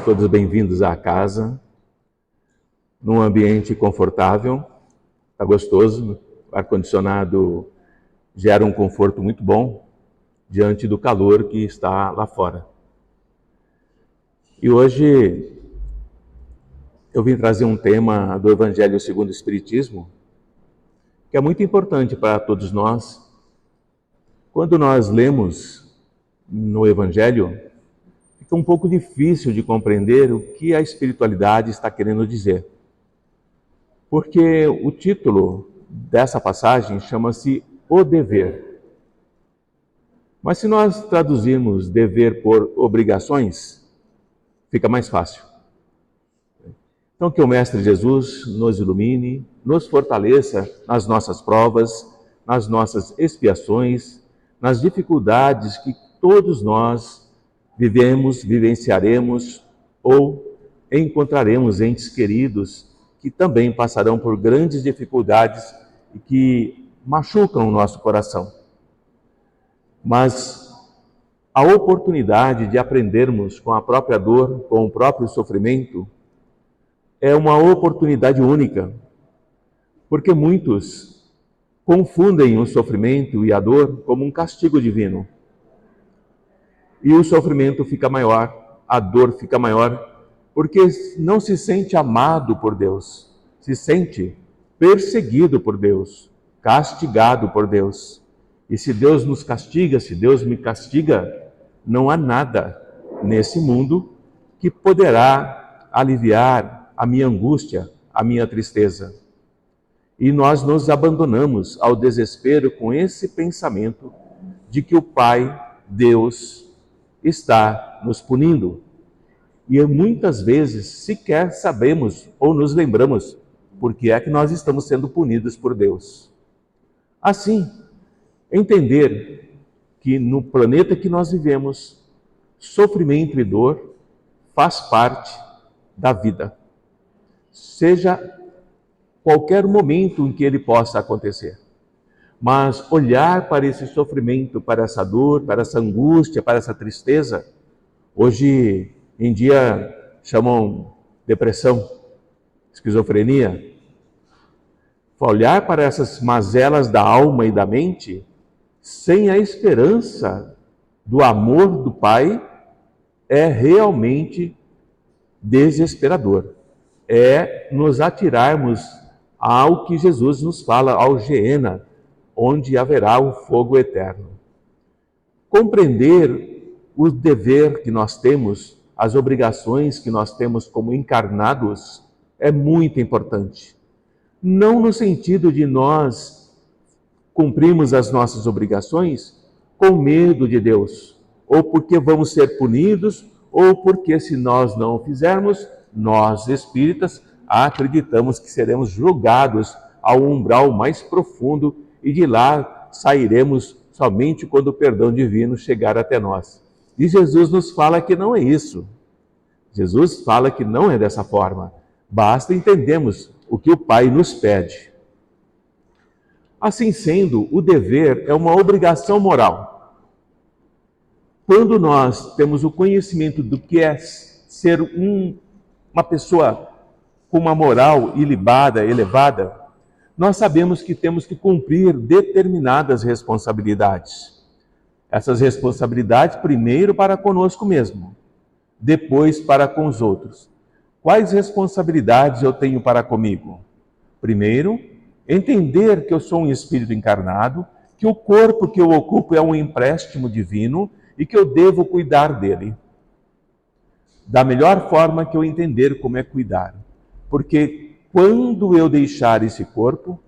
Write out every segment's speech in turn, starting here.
todos bem-vindos à casa, num ambiente confortável, está gostoso, o ar-condicionado gera um conforto muito bom diante do calor que está lá fora. E hoje eu vim trazer um tema do Evangelho segundo o Espiritismo, que é muito importante para todos nós. Quando nós lemos no Evangelho, fica um pouco difícil de compreender o que a espiritualidade está querendo dizer. Porque o título dessa passagem chama-se O Dever. Mas se nós traduzirmos dever por obrigações, fica mais fácil. Então que o Mestre Jesus nos ilumine, nos fortaleça nas nossas provas, nas nossas expiações, nas dificuldades que todos nós vivemos, vivenciaremos ou encontraremos entes queridos que também passarão por grandes dificuldades e que machucam o nosso coração. Mas a oportunidade de aprendermos com a própria dor, com o próprio sofrimento, é uma oportunidade única, porque muitos confundem o sofrimento e a dor como um castigo divino. E o sofrimento fica maior, a dor fica maior, porque não se sente amado por Deus, se sente perseguido por Deus, castigado por Deus. E se Deus nos castiga, se Deus me castiga, não há nada nesse mundo que poderá aliviar a minha angústia, a minha tristeza. E nós nos abandonamos ao desespero com esse pensamento de que o Pai, Deus, está nos punindo. E muitas vezes sequer sabemos ou nos lembramos por que é que nós estamos sendo punidos por Deus. Assim, entender que no planeta que nós vivemos, sofrimento e dor faz parte da vida. Seja qualquer momento em que ele possa acontecer. Mas olhar para esse sofrimento, para essa dor, para essa angústia, para essa tristeza, hoje em dia chamam depressão, esquizofrenia. Olhar para essas mazelas da alma e da mente, sem a esperança do amor do Pai, é realmente desesperador. É nos atirarmos ao que Jesus nos fala, ao Geena, onde haverá o fogo eterno. Compreender o dever que nós temos, as obrigações que nós temos como encarnados, é muito importante. Não no sentido de nós cumprirmos as nossas obrigações com medo de Deus, ou porque vamos ser punidos, ou porque se nós não o fizermos, nós espíritas acreditamos que seremos julgados ao umbral mais profundo e de lá sairemos somente quando o perdão divino chegar até nós. E Jesus nos fala que não é isso. Jesus fala que não é dessa forma. Basta entendermos o que o Pai nos pede. Assim sendo, o dever é uma obrigação moral. Quando nós temos o conhecimento do que é ser uma pessoa com uma moral ilibada, elevada, nós sabemos que temos que cumprir determinadas responsabilidades. Essas responsabilidades, primeiro para conosco mesmo, depois para com os outros. Quais responsabilidades eu tenho para comigo? Primeiro, entender que eu sou um espírito encarnado, que o corpo que eu ocupo é um empréstimo divino e que eu devo cuidar dele. Da melhor forma que eu entender como é cuidar. Porque quando eu deixar esse corpo,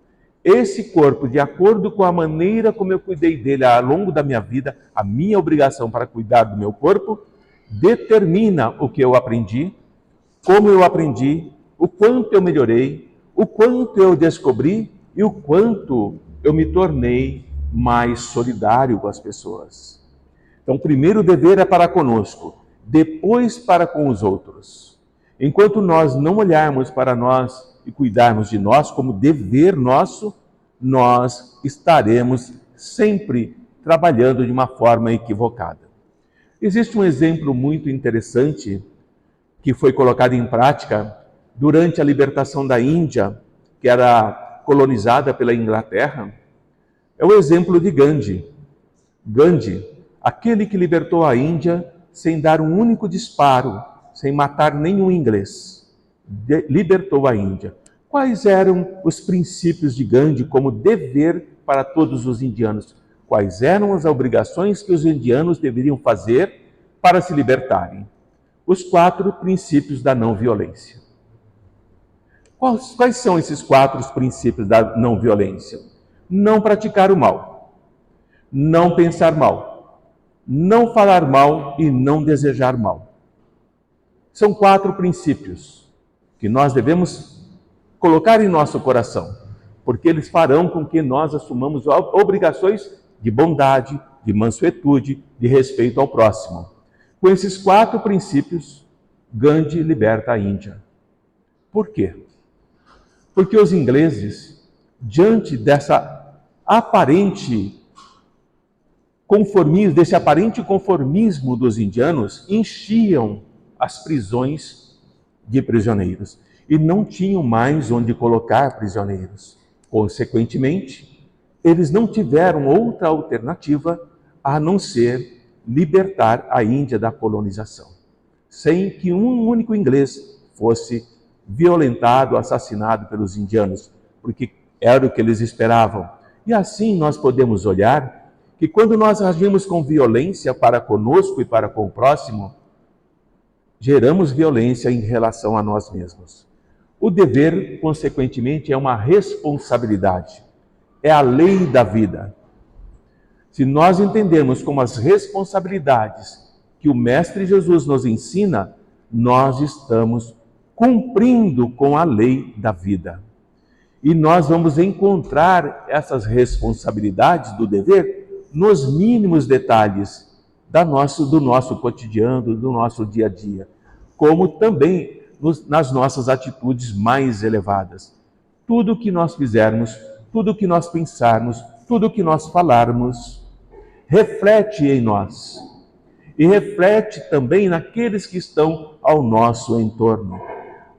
de acordo com a maneira como eu cuidei dele ao longo da minha vida, a minha obrigação para cuidar do meu corpo, determina o que eu aprendi, como eu aprendi, o quanto eu melhorei, o quanto eu descobri e o quanto eu me tornei mais solidário com as pessoas. Então, o primeiro dever é para conosco, depois para com os outros. Enquanto nós não olharmos para nós e cuidarmos de nós como dever nosso, nós estaremos sempre trabalhando de uma forma equivocada. Existe um exemplo muito interessante que foi colocada em prática durante a libertação da Índia, que era colonizada pela Inglaterra, é o exemplo de Gandhi. Gandhi, aquele que libertou a Índia sem dar um único disparo, sem matar nenhum inglês, libertou a Índia. Quais eram os princípios de Gandhi como dever para todos os indianos? Quais eram as obrigações que os indianos deveriam fazer para se libertarem? Os 4 princípios da não violência. Quais são esses 4 princípios da não violência? Não praticar o mal, não pensar mal, não falar mal e não desejar mal. São 4 princípios que nós devemos colocar em nosso coração, porque eles farão com que nós assumamos obrigações de bondade, de mansuetude, de respeito ao próximo. Com esses 4 princípios, Gandhi liberta a Índia. Por quê? Porque os ingleses, diante desse aparente conformismo dos indianos, enchiam as prisões de prisioneiros e não tinham mais onde colocar prisioneiros. Consequentemente, eles não tiveram outra alternativa a não ser libertar a Índia da colonização, sem que um único inglês fosse violentado, assassinado pelos indianos, porque era o que eles esperavam. E assim nós podemos olhar que quando nós agimos com violência para conosco e para com o próximo, geramos violência em relação a nós mesmos. O dever, consequentemente, é uma responsabilidade, é a lei da vida. Se nós entendemos como as responsabilidades que o Mestre Jesus nos ensina, nós estamos cumprindo com a lei da vida. E nós vamos encontrar essas responsabilidades do dever nos mínimos detalhes do nosso cotidiano, do nosso dia a dia, como também nas nossas atitudes mais elevadas. Tudo que nós fizermos, tudo que nós pensarmos, tudo que nós falarmos, reflete em nós e reflete também naqueles que estão ao nosso entorno.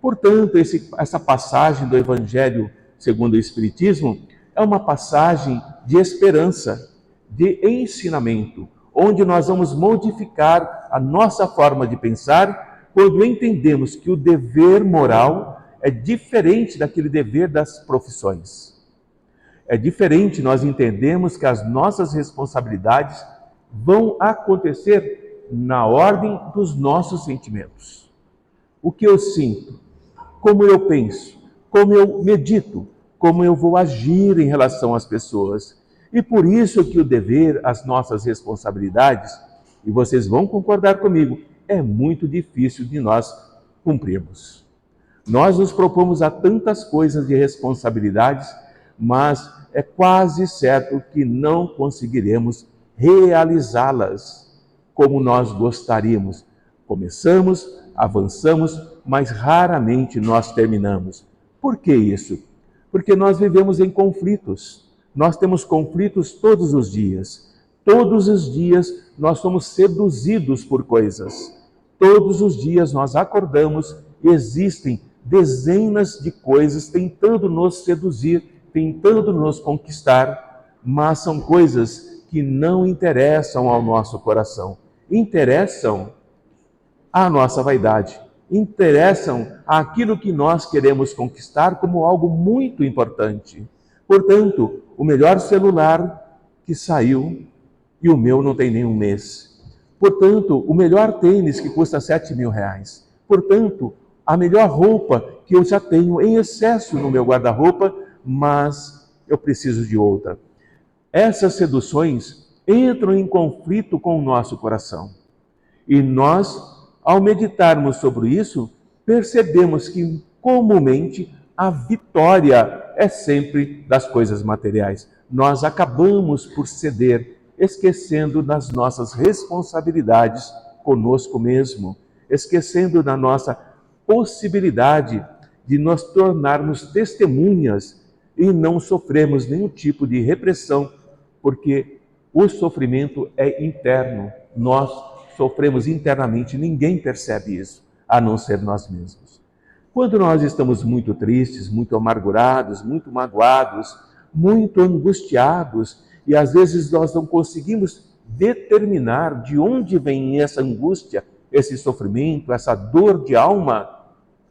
Portanto, essa passagem do Evangelho segundo o Espiritismo é uma passagem de esperança, de ensinamento, onde nós vamos modificar a nossa forma de pensar quando entendemos que o dever moral é diferente daquele dever das profissões. É diferente nós entendemos que as nossas responsabilidades vão acontecer na ordem dos nossos sentimentos. O que eu sinto, como eu penso, como eu medito, como eu vou agir em relação às pessoas. E por isso que o dever, as nossas responsabilidades, e vocês vão concordar comigo, é muito difícil de nós cumprirmos. Nós nos propomos a tantas coisas de responsabilidades, mas é quase certo que não conseguiremos realizá-las como nós gostaríamos. Começamos, avançamos, mas raramente nós terminamos. Por que isso? Porque nós vivemos em conflitos. Nós temos conflitos todos os dias. Todos os dias nós somos seduzidos por coisas. Todos os dias nós acordamos e existem dezenas de coisas tentando nos seduzir, tentando nos conquistar, mas são coisas que não interessam ao nosso coração. Interessam à nossa vaidade. Interessam àquilo que nós queremos conquistar como algo muito importante. Portanto, o melhor celular que saiu e o meu não tem nem um mês. Portanto, o melhor tênis que custa R$7.000. Portanto, a melhor roupa que eu já tenho em excesso no meu guarda-roupa, mas eu preciso de outra. Essas seduções entram em conflito com o nosso coração. E nós, ao meditarmos sobre isso, percebemos que comumente a vitória é sempre das coisas materiais. Nós acabamos por ceder, esquecendo das nossas responsabilidades conosco mesmo, esquecendo da nossa possibilidade de nos tornarmos testemunhas e não sofremos nenhum tipo de repressão, porque o sofrimento é interno, nós sofremos internamente, ninguém percebe isso. a não ser nós mesmos. Quando nós estamos muito tristes, muito amargurados, muito magoados, muito angustiados, e às vezes nós não conseguimos determinar de onde vem essa angústia, esse sofrimento, essa dor de alma,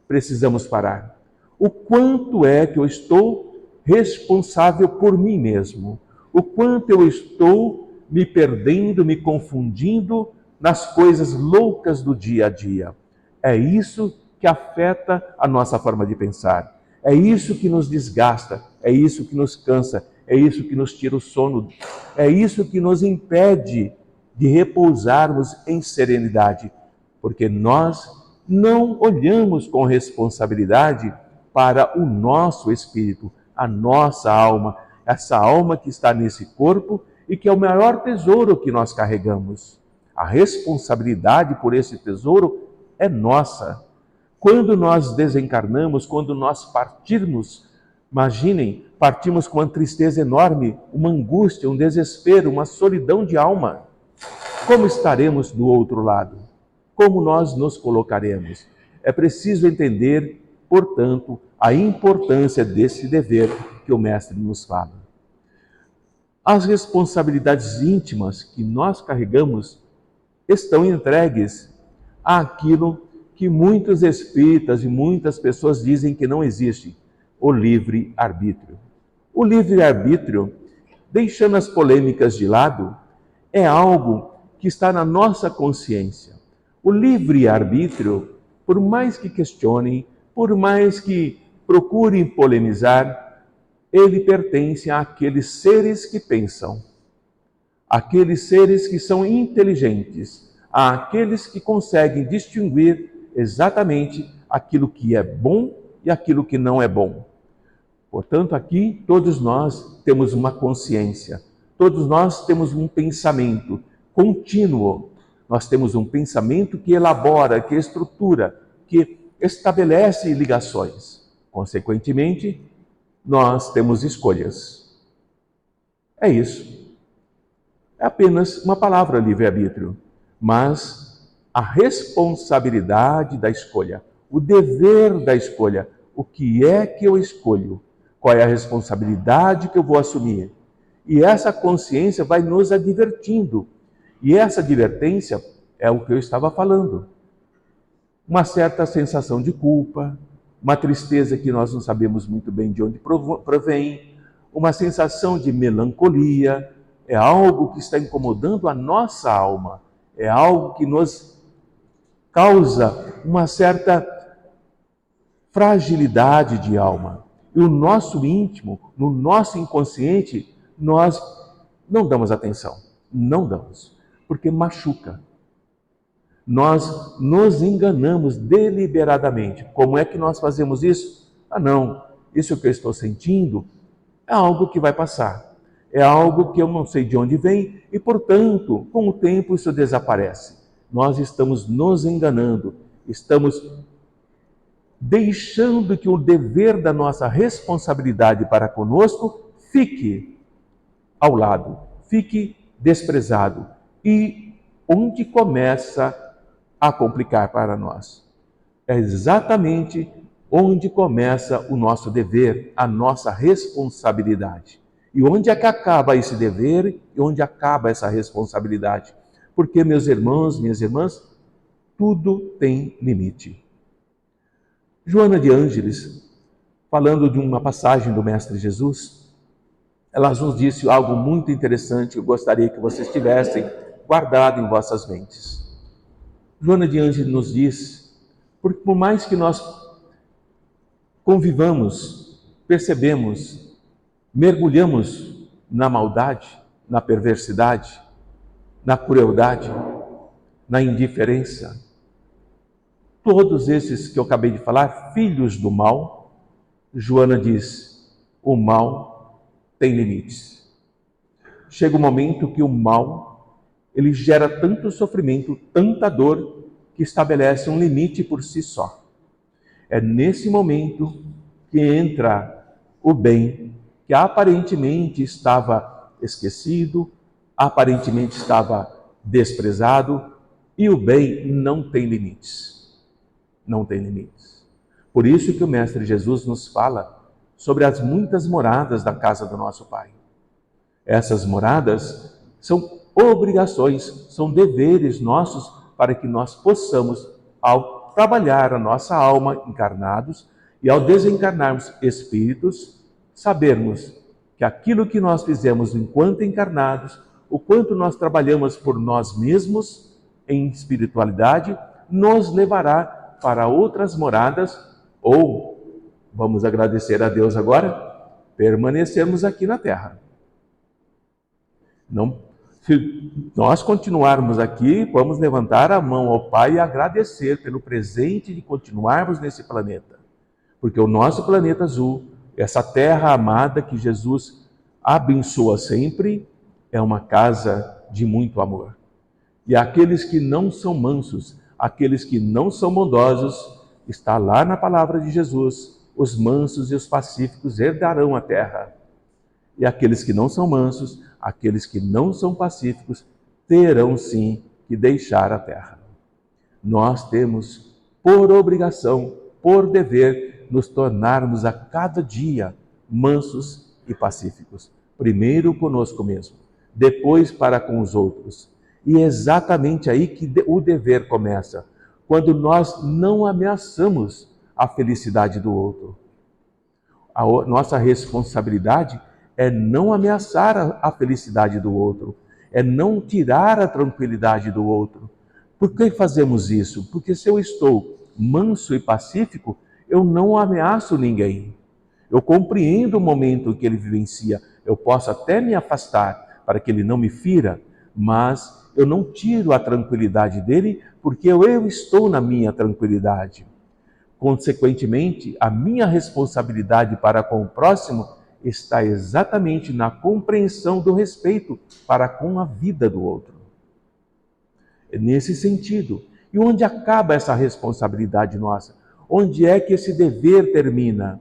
precisamos parar. O quanto é que eu estou responsável por mim mesmo? O quanto eu estou me perdendo, me confundindo nas coisas loucas do dia a dia? É isso que afeta a nossa forma de pensar. É isso que nos desgasta, é isso que nos cansa, é isso que nos tira o sono, é isso que nos impede de repousarmos em serenidade, porque nós não olhamos com responsabilidade para o nosso espírito, a nossa alma, essa alma que está nesse corpo e que é o maior tesouro que nós carregamos. A responsabilidade por esse tesouro é nossa. Quando nós desencarnamos, quando nós partirmos, imaginem, partimos com uma tristeza enorme, uma angústia, um desespero, uma solidão de alma. Como estaremos do outro lado? Como nós nos colocaremos? É preciso entender, portanto, a importância desse dever que o Mestre nos fala. As responsabilidades íntimas que nós carregamos estão entregues àquilo que muitos espíritas e muitas pessoas dizem que não existe, o livre-arbítrio. O livre-arbítrio, deixando as polêmicas de lado, é algo que está na nossa consciência. O livre-arbítrio, por mais que questionem, por mais que procurem polemizar, ele pertence àqueles seres que pensam, àqueles seres que são inteligentes, àqueles que conseguem distinguir exatamente aquilo que é bom e aquilo que não é bom. Portanto, aqui todos nós temos uma consciência, todos nós temos um pensamento contínuo. Nós temos um pensamento que elabora, que estrutura, que estabelece ligações. Consequentemente, nós temos escolhas. É isso. É apenas uma palavra, livre-arbítrio, mas a responsabilidade da escolha, o dever da escolha, o que é que eu escolho, qual é a responsabilidade que eu vou assumir. E essa consciência vai nos advertindo. E essa advertência é o que eu estava falando. Uma certa sensação de culpa, uma tristeza que nós não sabemos muito bem de onde provém, uma sensação de melancolia, é algo que está incomodando a nossa alma, é algo que nos causa uma certa fragilidade de alma. E o nosso íntimo, no nosso inconsciente, nós não damos atenção. Não damos. Porque machuca. Nós nos enganamos deliberadamente. Como é que nós fazemos isso? Ah, não. Isso que eu estou sentindo é algo que vai passar. É algo que eu não sei de onde vem e, portanto, com o tempo isso desaparece. Nós estamos nos enganando, estamos deixando que o dever da nossa responsabilidade para conosco fique ao lado, fique desprezado. E onde começa a complicar para nós? É exatamente onde começa o nosso dever, a nossa responsabilidade. E onde é que acaba esse dever e onde acaba essa responsabilidade? Porque, meus irmãos, minhas irmãs, tudo tem limite. Joana de Ângeles, falando de uma passagem do Mestre Jesus, ela nos disse algo muito interessante, eu gostaria que vocês tivessem guardado em vossas mentes. Joana de Ângeles nos diz, porque por mais que nós convivamos, percebemos, mergulhamos na maldade, na perversidade, na crueldade, na indiferença. Todos esses que eu acabei de falar, filhos do mal, Joana diz, o mal tem limites. Chega um momento que o mal, ele gera tanto sofrimento, tanta dor, que estabelece um limite por si só. É nesse momento que entra o bem, que aparentemente estava esquecido, aparentemente estava desprezado, e o bem não tem limites. não tem limites. Por isso que o Mestre Jesus nos fala sobre as muitas moradas da casa do nosso Pai. Essas moradas são obrigações, são deveres nossos para que nós possamos, ao trabalhar a nossa alma encarnados e ao desencarnarmos espíritos, sabermos que aquilo que nós fizemos enquanto encarnados, o quanto nós trabalhamos por nós mesmos em espiritualidade, nos levará para outras moradas ou, vamos agradecer a Deus agora, permanecermos aqui na Terra. Não, se nós continuarmos aqui, vamos levantar a mão ao Pai e agradecer pelo presente de continuarmos nesse planeta. Porque o nosso planeta azul, essa terra amada que Jesus abençoa sempre, é uma casa de muito amor. E aqueles que não são mansos, aqueles que não são bondosos, está lá na palavra de Jesus, os mansos e os pacíficos herdarão a terra. E aqueles que não são mansos, aqueles que não são pacíficos, terão sim que deixar a terra. Nós temos por obrigação, por dever, nos tornarmos a cada dia mansos e pacíficos. Primeiro conosco mesmo, depois para com os outros. E é exatamente aí que o dever começa, quando nós não ameaçamos a felicidade do outro. A nossa responsabilidade é não ameaçar a felicidade do outro, é não tirar a tranquilidade do outro. Por que fazemos isso? Porque se eu estou manso e pacífico, eu não ameaço ninguém. Eu compreendo o momento que ele vivencia, eu posso até me afastar para que ele não me fira, mas eu não tiro a tranquilidade dele porque eu estou na minha tranquilidade. Consequentemente, a minha responsabilidade para com o próximo está exatamente na compreensão do respeito para com a vida do outro. É nesse sentido. E onde acaba essa responsabilidade nossa? Onde é que esse dever termina?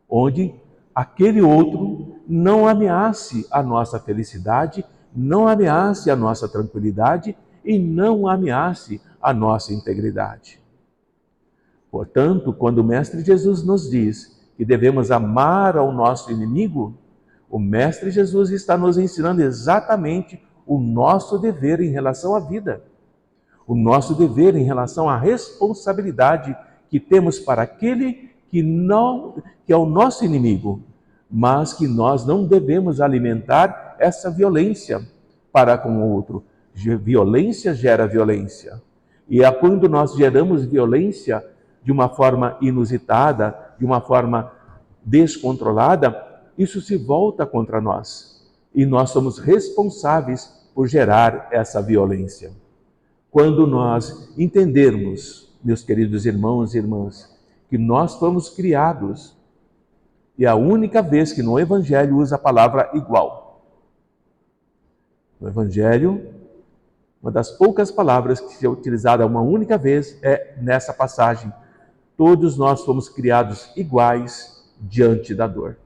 Onde aquele outro não ameace a nossa felicidade, não ameace a nossa tranquilidade e não ameace a nossa integridade. Portanto, quando o Mestre Jesus nos diz que devemos amar ao nosso inimigo, o Mestre Jesus está nos ensinando exatamente o nosso dever em relação à vida, o nosso dever em relação à responsabilidade que temos para aquele que é o nosso inimigo, mas que nós não devemos alimentar essa violência para com o outro. Violência gera violência. E é quando nós geramos violência de uma forma inusitada, de uma forma descontrolada, isso se volta contra nós. E nós somos responsáveis por gerar essa violência. Quando nós entendermos, meus queridos irmãos e irmãs, que nós fomos criados, e a única vez que no Evangelho usa a palavra igual. No Evangelho, uma das poucas palavras que é utilizada uma única vez é nessa passagem. Todos nós fomos criados iguais diante da dor.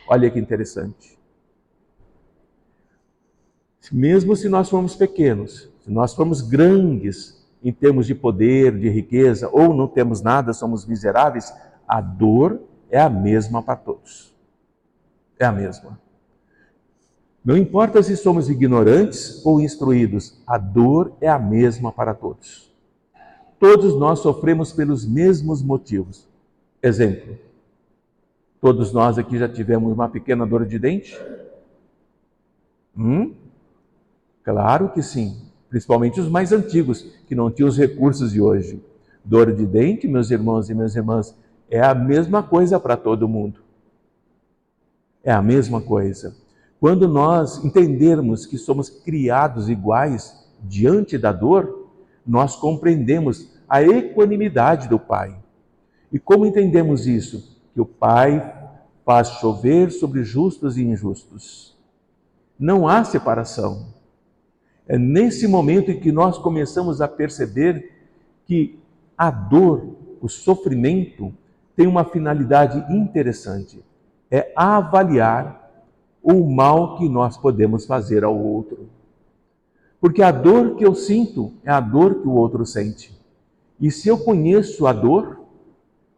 Olha que interessante. Mesmo se nós formos pequenos, se nós formos grandes em termos de poder, de riqueza, ou não temos nada, somos miseráveis, a dor é a mesma para todos. É a mesma. Não importa se somos ignorantes ou instruídos, a dor é a mesma para todos. Todos nós sofremos pelos mesmos motivos. Exemplo, todos nós aqui já tivemos uma pequena dor de dente? Claro que sim, principalmente os mais antigos, que não tinham os recursos de hoje. Dor de dente, meus irmãos e minhas irmãs, é a mesma coisa para todo mundo. É a mesma coisa. Quando nós entendermos que somos criados iguais diante da dor, nós compreendemos a equanimidade do Pai. E como entendemos isso? Que o Pai faz chover sobre justos e injustos. Não há separação. É nesse momento em que nós começamos a perceber que a dor, o sofrimento, tem uma finalidade interessante. É avaliar o mal que nós podemos fazer ao outro. Porque a dor que eu sinto é a dor que o outro sente. E se eu conheço a dor,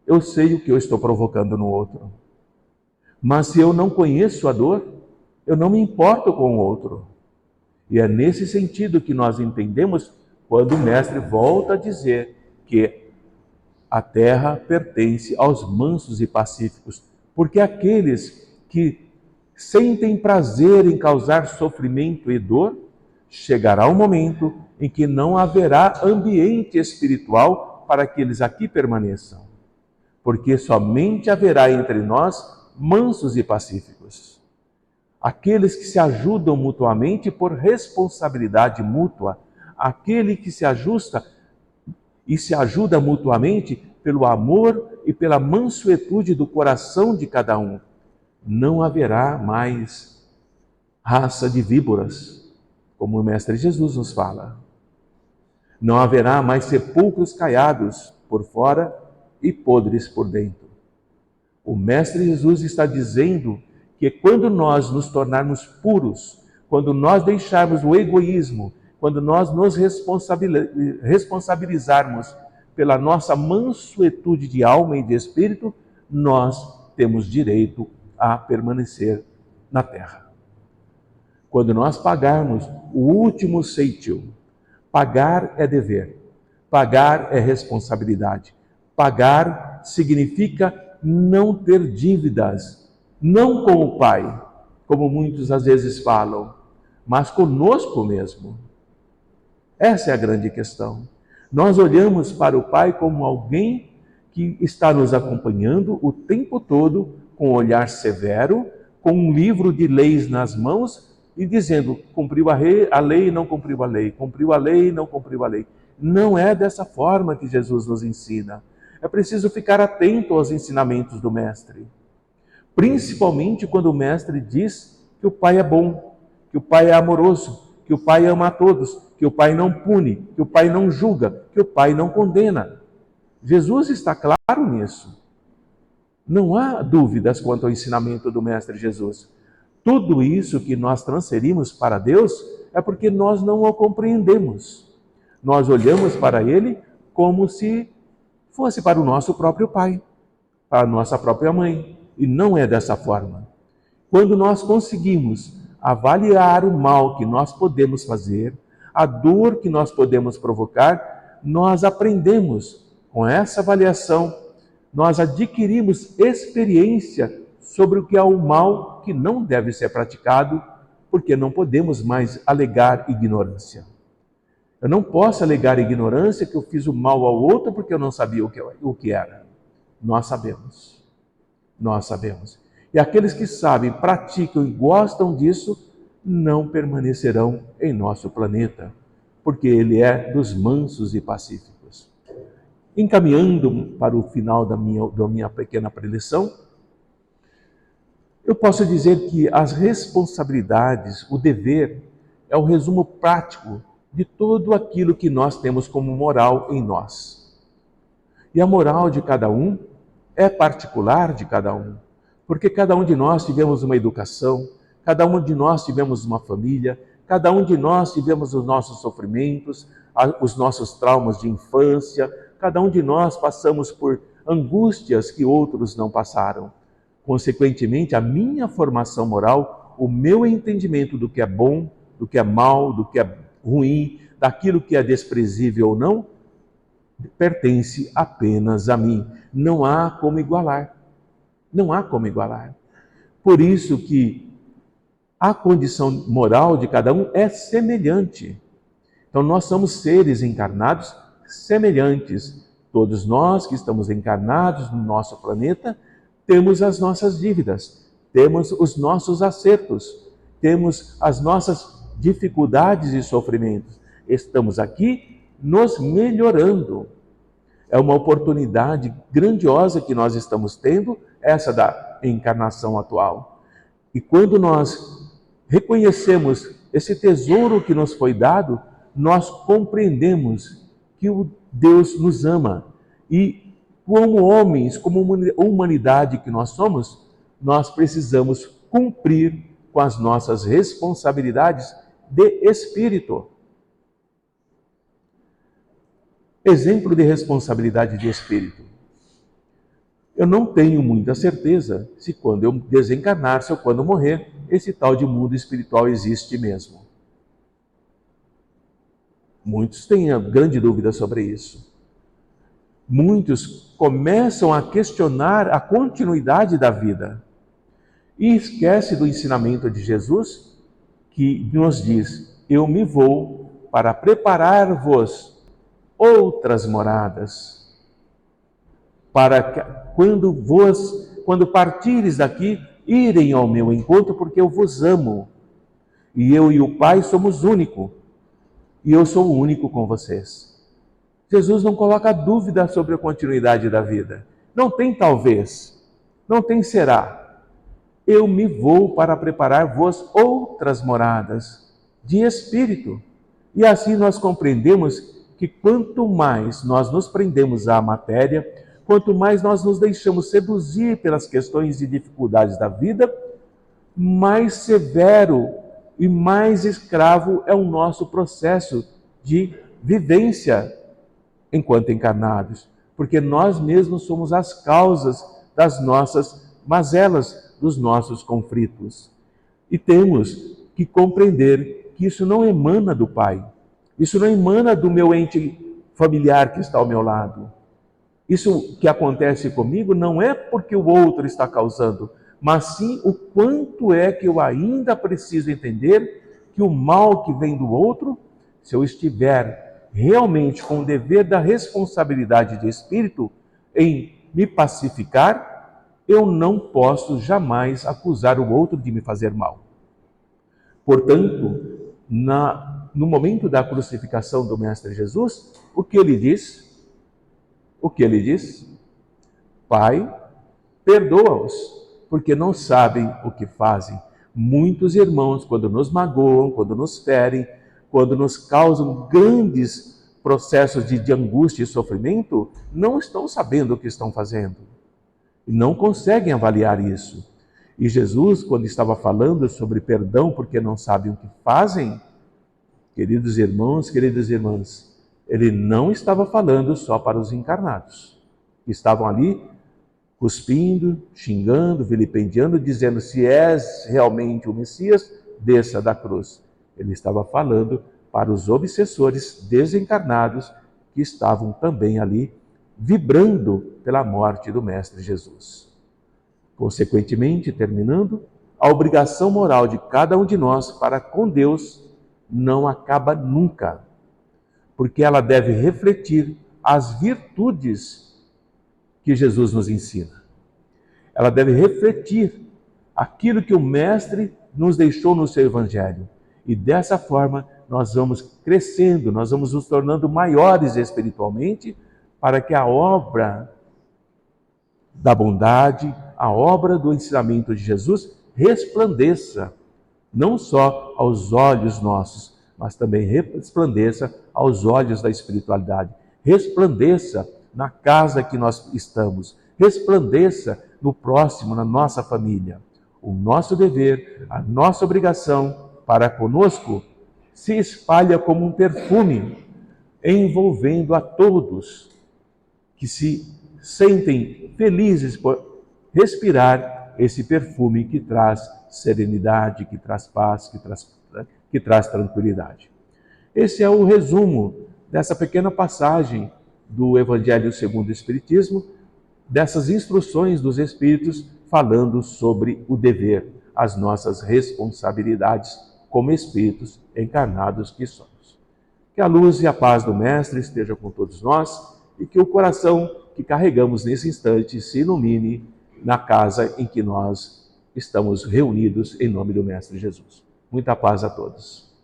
eu sei o que eu estou provocando no outro. Mas se eu não conheço a dor, eu não me importo com o outro. E é nesse sentido que nós entendemos quando o mestre volta a dizer que a terra pertence aos mansos e pacíficos, porque aqueles que sentem prazer em causar sofrimento e dor, chegará um momento em que não haverá ambiente espiritual para que eles aqui permaneçam, porque somente haverá entre nós mansos e pacíficos. Aqueles que se ajudam mutuamente por responsabilidade mútua, aquele que se ajusta e se ajuda mutuamente pelo amor e pela mansuetude do coração de cada um. Não haverá mais raça de víboras, como o Mestre Jesus nos fala. Não haverá mais sepulcros caiados por fora e podres por dentro. O Mestre Jesus está dizendo que quando nós nos tornarmos puros, quando nós deixarmos o egoísmo, quando nós nos responsabilizarmos pela nossa mansuetude de alma e de espírito, nós temos direito a permanecer na terra. Quando nós pagarmos o último ceitil, pagar é dever, pagar é responsabilidade. Pagar significa não ter dívidas, não com o Pai, como muitos às vezes falam, mas conosco mesmo. Essa é a grande questão. Nós olhamos para o Pai como alguém que está nos acompanhando o tempo todo, com um olhar severo, com um livro de leis nas mãos e dizendo, cumpriu a lei, não cumpriu a lei, cumpriu a lei, não cumpriu a lei. Não é dessa forma que Jesus nos ensina. É preciso ficar atento aos ensinamentos do Mestre. Principalmente quando o Mestre diz que o Pai é bom, que o Pai é amoroso, que o Pai ama a todos, que o Pai não pune, que o Pai não julga, que o Pai não condena. Jesus está claro nisso. Não há dúvidas quanto ao ensinamento do Mestre Jesus. Tudo isso que nós transferimos para Deus é porque nós não o compreendemos. Nós olhamos para Ele como se fosse para o nosso próprio pai, para a nossa própria mãe. E não é dessa forma. Quando nós conseguimos avaliar o mal que nós podemos fazer, a dor que nós podemos provocar, nós aprendemos com essa avaliação, nós adquirimos experiência sobre o que é o mal que não deve ser praticado, porque não podemos mais alegar ignorância. Eu não posso alegar ignorância que eu fiz o mal ao outro porque eu não sabia o que era. Nós sabemos. Nós sabemos. E aqueles que sabem, praticam e gostam disso, não permanecerão em nosso planeta, porque ele é dos mansos e pacíficos. Encaminhando para o final da minha pequena preleção, eu posso dizer que as responsabilidades, o dever, é o resumo prático de tudo aquilo que nós temos como moral em nós. E a moral de cada um é particular de cada um, porque cada um de nós tivemos uma educação, cada um de nós tivemos uma família, cada um de nós tivemos os nossos sofrimentos, os nossos traumas de infância, cada um de nós passamos por angústias que outros não passaram. Consequentemente, a minha formação moral, o meu entendimento do que é bom, do que é mal, do que é ruim, daquilo que é desprezível ou não, pertence apenas a mim. Não há como igualar. Não há como igualar. Por isso que a condição moral de cada um é semelhante. Então nós somos seres encarnados semelhantes. Todos nós que estamos encarnados no nosso planeta temos as nossas dívidas, temos os nossos acertos, temos as nossas dificuldades e sofrimentos. Estamos aqui nos melhorando. É uma oportunidade grandiosa que nós estamos tendo, essa da encarnação atual. E quando nós reconhecemos esse tesouro que nos foi dado, nós compreendemos que o Deus nos ama. E como homens, como humanidade que nós somos, nós precisamos cumprir com as nossas responsabilidades de espírito. Exemplo de responsabilidade de espírito. Eu não tenho muita certeza se quando eu desencarnar, se eu quando morrer, esse tal de mundo espiritual existe mesmo. Muitos têm a grande dúvida sobre isso. Muitos começam a questionar a continuidade da vida e esquece do ensinamento de Jesus que nos diz: eu me vou para preparar-vos outras moradas, para que, quando partires daqui, irem ao meu encontro, porque eu vos amo. E eu e o Pai somos único, e eu sou o único com vocês. Jesus não coloca dúvida sobre a continuidade da vida. Não tem talvez, não tem será. Eu me vou para preparar-vos outras moradas de espírito. E assim nós compreendemos que quanto mais nós nos prendemos à matéria, quanto mais nós nos deixamos seduzir pelas questões e dificuldades da vida, mais severo e mais escravo é o nosso processo de vivência enquanto encarnados, porque nós mesmos somos as causas das nossas mazelas, dos nossos conflitos. E temos que compreender que isso não emana do Pai, isso não emana do meu ente familiar que está ao meu lado. Isso que acontece comigo não é porque o outro está causando, mas sim o quanto é que eu ainda preciso entender que o mal que vem do outro, se eu estiver realmente com o dever da responsabilidade de espírito em me pacificar, eu não posso jamais acusar o outro de me fazer mal. Portanto, no momento da crucificação do Mestre Jesus, o que ele diz? O que ele diz? Pai, perdoa-os, porque não sabem o que fazem. Muitos irmãos, quando nos magoam, quando nos ferem, quando nos causam grandes processos de angústia e sofrimento, não estão sabendo o que estão fazendo. E não conseguem avaliar isso. E Jesus, quando estava falando sobre perdão porque não sabem o que fazem, queridos irmãos, queridas irmãs, ele não estava falando só para os encarnados, que estavam ali cuspindo, xingando, vilipendiando, dizendo: se és realmente o Messias, desça da cruz. Ele estava falando para os obsessores desencarnados que estavam também ali vibrando pela morte do Mestre Jesus. Consequentemente, terminando, a obrigação moral de cada um de nós para com Deus não acaba nunca, porque ela deve refletir as virtudes que Jesus nos ensina. Ela deve refletir aquilo que o Mestre nos deixou no seu Evangelho. E dessa forma nós vamos crescendo, nós vamos nos tornando maiores espiritualmente, para que a obra da bondade, a obra do ensinamento de Jesus resplandeça, não só aos olhos nossos, mas também resplandeça aos olhos da espiritualidade, resplandeça na casa que nós estamos, resplandeça no próximo, na nossa família. O nosso dever, a nossa obrigação para conosco se espalha como um perfume, envolvendo a todos que se sentem felizes por respirar esse perfume que traz serenidade, que traz paz, que traz tranquilidade. Esse é o resumo dessa pequena passagem do Evangelho segundo o Espiritismo, dessas instruções dos Espíritos falando sobre o dever, as nossas responsabilidades como Espíritos encarnados que somos. Que a luz e a paz do Mestre estejam com todos nós e que o coração que carregamos nesse instante se ilumine na casa em que nós estamos reunidos em nome do Mestre Jesus. Muita paz a todos.